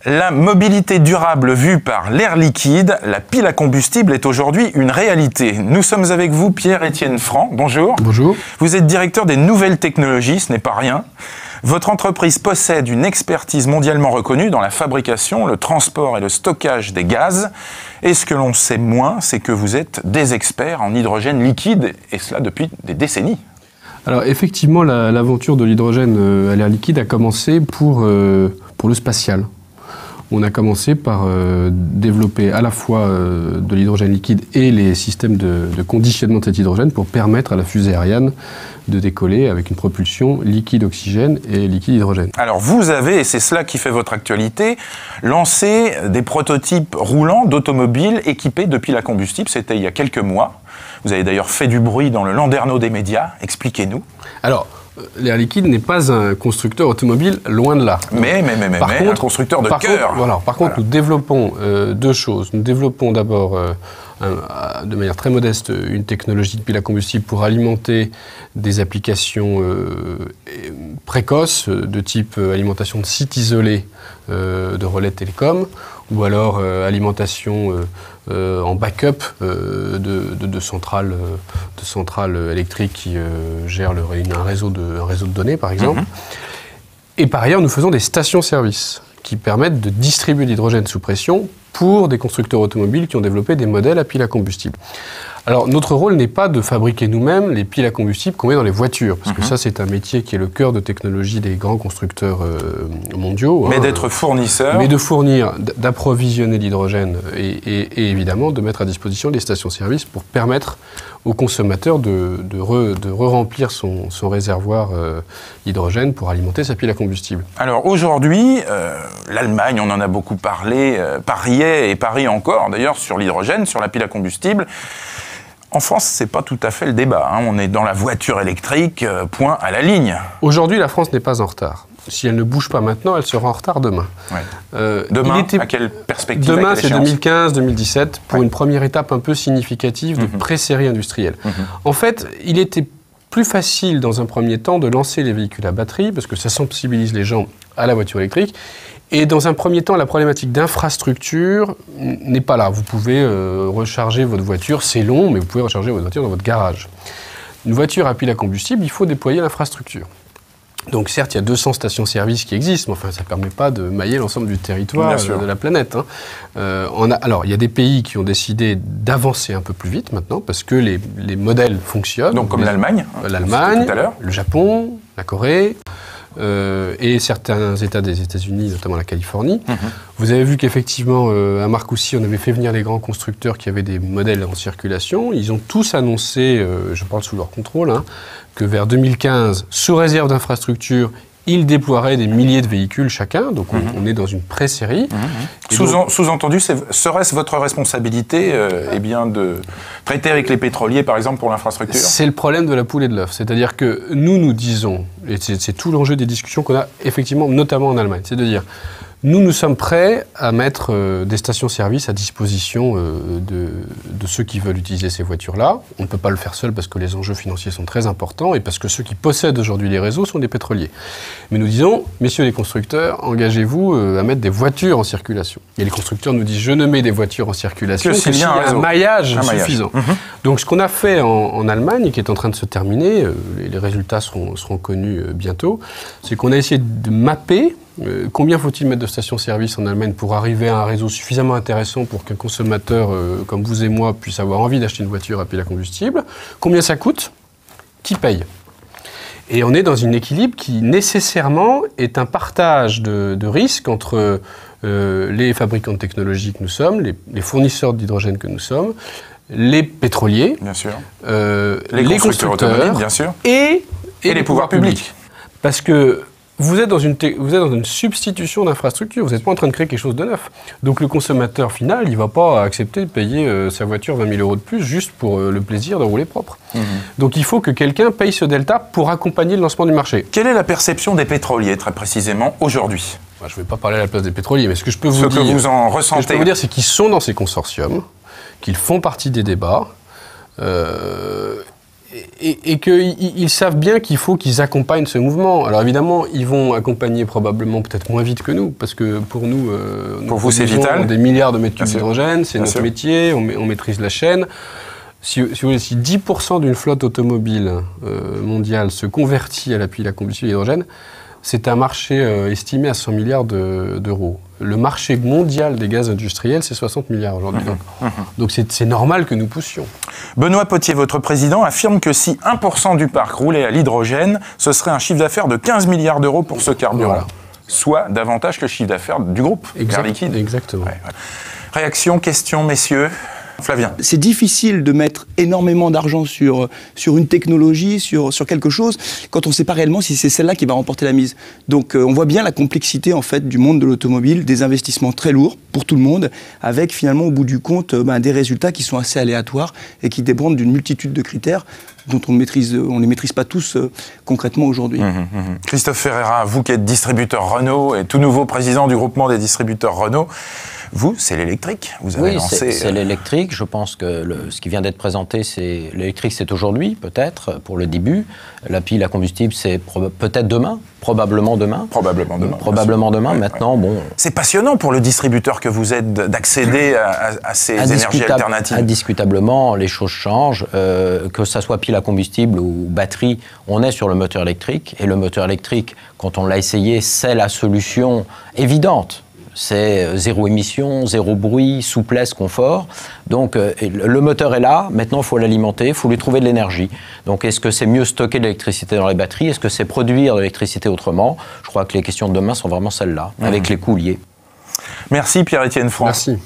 La mobilité durable vue par l'air liquide, la pile à combustible est aujourd'hui une réalité. Nous sommes avec vous, Pierre-Étienne Franc. Bonjour. Bonjour. Vous êtes directeur des nouvelles technologies, ce n'est pas rien. Votre entreprise possède une expertise mondialement reconnue dans la fabrication, le transport et le stockage des gaz. Et ce que l'on sait moins, c'est que vous êtes des experts en hydrogène liquide, et cela depuis des décennies. Alors effectivement, l'aventure de l'hydrogène à l'air liquide a commencé pour le spatial. On a commencé par développer à la fois de l'hydrogène liquide et les systèmes de conditionnement de cet hydrogène pour permettre à la fusée Ariane de décoller avec une propulsion liquide oxygène et liquide hydrogène. Alors vous avez, et c'est cela qui fait votre actualité, lancé des prototypes roulants d'automobiles équipés de piles à combustible. C'était il y a quelques mois. Vous avez d'ailleurs fait du bruit dans le landerneau des médias. Expliquez-nous. Alors, l'air liquide n'est pas un constructeur automobile, loin de là. Mais un constructeur de cœur. Par contre, nous développons deux choses. Nous développons d'abord, de manière très modeste, une technologie de pile à combustible pour alimenter des applications précoces de type alimentation de sites isolés de relais télécom, ou alors alimentation en backup de centrales électriques qui gèrent un réseau de données, par exemple. Et par ailleurs, nous faisons des stations-service qui permettent de distribuer l'hydrogène sous pression pour des constructeurs automobiles qui ont développé des modèles à piles à combustible. Alors, notre rôle n'est pas de fabriquer nous-mêmes les piles à combustible qu'on met dans les voitures, parce que ça, c'est un métier qui est le cœur de technologie des grands constructeurs mondiaux. Mais d'être fournisseur. Mais de fournir, d'approvisionner l'hydrogène et évidemment de mettre à disposition des stations-service pour permettre au consommateur de re-remplir son réservoir d'hydrogène pour alimenter sa pile à combustible. Alors aujourd'hui, l'Allemagne, on en a beaucoup parlé, pariait et parie encore d'ailleurs sur l'hydrogène, sur la pile à combustible. En France, ce n'est pas tout à fait le débat. On est dans la voiture électrique, point à la ligne. Aujourd'hui, la France n'est pas en retard. Si elle ne bouge pas maintenant, elle sera en retard demain. Ouais. Demain, à quelle perspective? Demain, c'est 2015-2017, pour une première étape un peu significative de pré-série industrielle. En fait, il était plus facile, dans un premier temps, de lancer les véhicules à batterie, parce que ça sensibilise les gens à la voiture électrique. Et dans un premier temps, la problématique d'infrastructure n'est pas là. Vous pouvez recharger votre voiture, c'est long, mais vous pouvez recharger votre voiture dans votre garage. Une voiture à pile à combustible, il faut déployer l'infrastructure. Donc certes, il y a 200 stations-service qui existent, mais enfin, ça ne permet pas de mailler l'ensemble du territoire de la planète. Alors, il y a des pays qui ont décidé d'avancer un peu plus vite maintenant, parce que les modèles fonctionnent. Donc comme l'Allemagne, l'Allemagne, le Japon, la Corée, et certains États des États-Unis, notamment la Californie. Vous avez vu qu'effectivement, à Marcoussis, on avait fait venir les grands constructeurs qui avaient des modèles en circulation. Ils ont tous annoncé, je parle sous leur contrôle, que vers 2015, sous réserve d'infrastructures, ils déploieraient des milliers de véhicules chacun, donc on est dans une pré-série. Sous-entendu, serait-ce votre responsabilité de traiter avec les pétroliers, par exemple, pour l'infrastructure? C'est le problème de la poule et de l'œuf. C'est-à-dire que nous disons, et c'est tout l'enjeu des discussions qu'on a effectivement, notamment en Allemagne, c'est de dire, nous sommes prêts à mettre des stations-service à disposition de ceux qui veulent utiliser ces voitures-là. On ne peut pas le faire seul parce que les enjeux financiers sont très importants et parce que ceux qui possèdent aujourd'hui les réseaux sont des pétroliers. Mais nous disons, messieurs les constructeurs, engagez-vous à mettre des voitures en circulation. Et les constructeurs nous disent, je ne mets des voitures en circulation que s'il y a un maillage suffisant. Donc ce qu'on a fait en Allemagne, qui est en train de se terminer, les résultats seront connus bientôt, c'est qu'on a essayé de mapper combien faut-il mettre de stations-service en Allemagne pour arriver à un réseau suffisamment intéressant pour qu'un consommateur comme vous et moi puisse avoir envie d'acheter une voiture à pile à combustible? Combien ça coûte? Qui paye? Et on est dans un équilibre qui nécessairement est un partage de risques entre les fabricants de technologie que nous sommes, les fournisseurs d'hydrogène que nous sommes, les pétroliers, bien sûr, les constructeurs bien sûr, et les pouvoirs publics. Parce que vous êtes dans une substitution d'infrastructure, vous n'êtes pas en train de créer quelque chose de neuf. Donc le consommateur final, il ne va pas accepter de payer sa voiture 20 000 € de plus juste pour le plaisir de rouler propre. Donc il faut que quelqu'un paye ce delta pour accompagner le lancement du marché. Quelle est la perception des pétroliers, très précisément, aujourd'hui? Je ne vais pas parler à la place des pétroliers, mais ce que je peux vous dire... Ce que vous en ressentez. Ce que je peux vous dire, c'est qu'ils sont dans ces consortiums, qu'ils font partie des débats, et qu'ils savent bien qu'il faut qu'ils accompagnent ce mouvement. Alors évidemment, ils vont accompagner probablement peut-être moins vite que nous, parce que pour nous, pour vous c'est vital. Des milliards de mètres cubes d'hydrogène, c'est notre métier, on maîtrise la chaîne. Si 10% d'une flotte automobile mondiale se convertit à la pile à combustible d'hydrogène, c'est un marché estimé à 100 milliards d'euros. Le marché mondial des gaz industriels, c'est 60 milliards aujourd'hui. Donc c'est normal que nous poussions. Benoît Potier, votre président, affirme que si 1% du parc roulait à l'hydrogène, ce serait un chiffre d'affaires de 15 milliards d'euros pour ce carburant. Voilà. Soit davantage que le chiffre d'affaires du groupe Air Liquide. Exactement. Ouais. Réaction, question, messieurs. Flavien. C'est difficile de mettre énormément d'argent sur une technologie, sur quelque chose, quand on ne sait pas réellement si c'est celle-là qui va remporter la mise. Donc on voit bien la complexité en fait, du monde de l'automobile, des investissements très lourds pour tout le monde, avec finalement au bout du compte des résultats qui sont assez aléatoires et qui dépendent d'une multitude de critères dont on ne les maîtrise pas tous concrètement aujourd'hui. Christophe Ferreira, vous qui êtes distributeur Renault et tout nouveau président du groupement des distributeurs Renault, vous, c'est l'électrique. Vous avez lancé... c'est l'électrique. Je pense que ce qui vient d'être présenté, c'est l'électrique, c'est aujourd'hui, peut-être, pour le début. La pile à combustible, c'est peut-être demain, probablement demain. Probablement demain. Probablement demain. Ouais, maintenant, bon... C'est passionnant pour le distributeur que vous êtes d'accéder à ces énergies alternatives. Indiscutablement, les choses changent. Que ça soit pile à combustible ou batterie, on est sur le moteur électrique. Et le moteur électrique, quand on l'a essayé, c'est la solution évidente. C'est zéro émission, zéro bruit, souplesse, confort. Donc le moteur est là, maintenant il faut l'alimenter, il faut lui trouver de l'énergie. Donc est-ce que c'est mieux stocker de l'électricité dans les batteries? Est-ce que c'est produire de l'électricité autrement? Je crois que les questions de demain sont vraiment celles-là, avec les coûts liés. Merci Pierre-Étienne Franc. Merci.